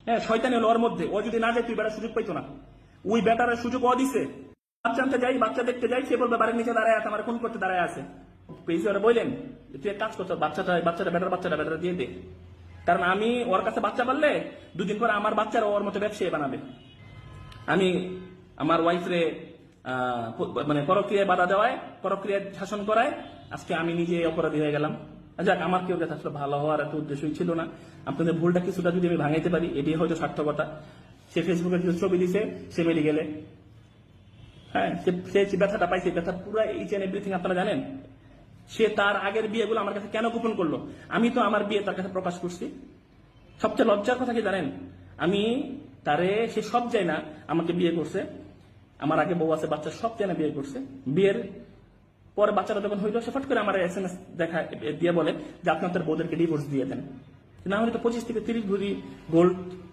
হ্যাঁ, শয়তানি হলো ওর মধ্যে। ও যদি না যায় তুই বেটার সুযোগ পাইতো না। ওই বেটারের সুযোগ ও দিছে। বাচ্চা আনতে যাই, বাচ্চা দেখতে যাই, সে বলবে বাড়ির নিচে দাঁড়ায় আছে, আমার খুন করতে দাঁড়ায় আছে। পেয়েছি ওরা বললেন তুই এক কাজ করছো, বাচ্চাটা বেটার দিয়ে দে। কারণ আমি ওর কাছে বাচ্চা পারলে দুদিন পরে আমার বাচ্চারা ওর মতো ব্যবসায়ী বানাবে। আমি আমার ওয়াইফরে মানে পরক্রিয়ায় বাধা দেওয়ায়, পরক্রিয়ায় শাসন করায় আজকে আমি নিজে অপরাধী হয়ে গেলাম। যাক, আমার কেউ কাছে আসলে ভালো হওয়ার এত উদ্দেশ্যই ছিল না। আপনাদের ভুলটা কিছুটা যদি আমি ভাঙাইতে পারি, এটি হয়তো সার্থকতা। সে ফেসবুকে কিছু ছবি দিছে, সে মেডিকেলে, হ্যাঁ, সে যে ব্যথাটা পাইছে, ব্যথা পুরো ইচ এন্ড এভরিথিং আপনারা জানেন। সে তার আগের বিয়েগুলো আমার কাছে কেন গোপন করলো? আমি তো আমার বিয়ে তার কাছে প্রকাশ করছি। সবচেয়ে লজ্জার কথা কি জানেন? আমি তারে, সে সব যায় না আমাকে বিয়ে করছে, আমার আগে বউ আছে, বাচ্চা সব যায় না বিয়ে করছে। বিয়ের পরে বাচ্চাটা যখন হইলো, সে ফট করে আমার SMS দেখা দিয়ে বলে যে আপনার তার বউদেরকে ডিভোর্স দিয়ে দেন, না হলে তো 25 থেকে 30 ভরি গোল্ড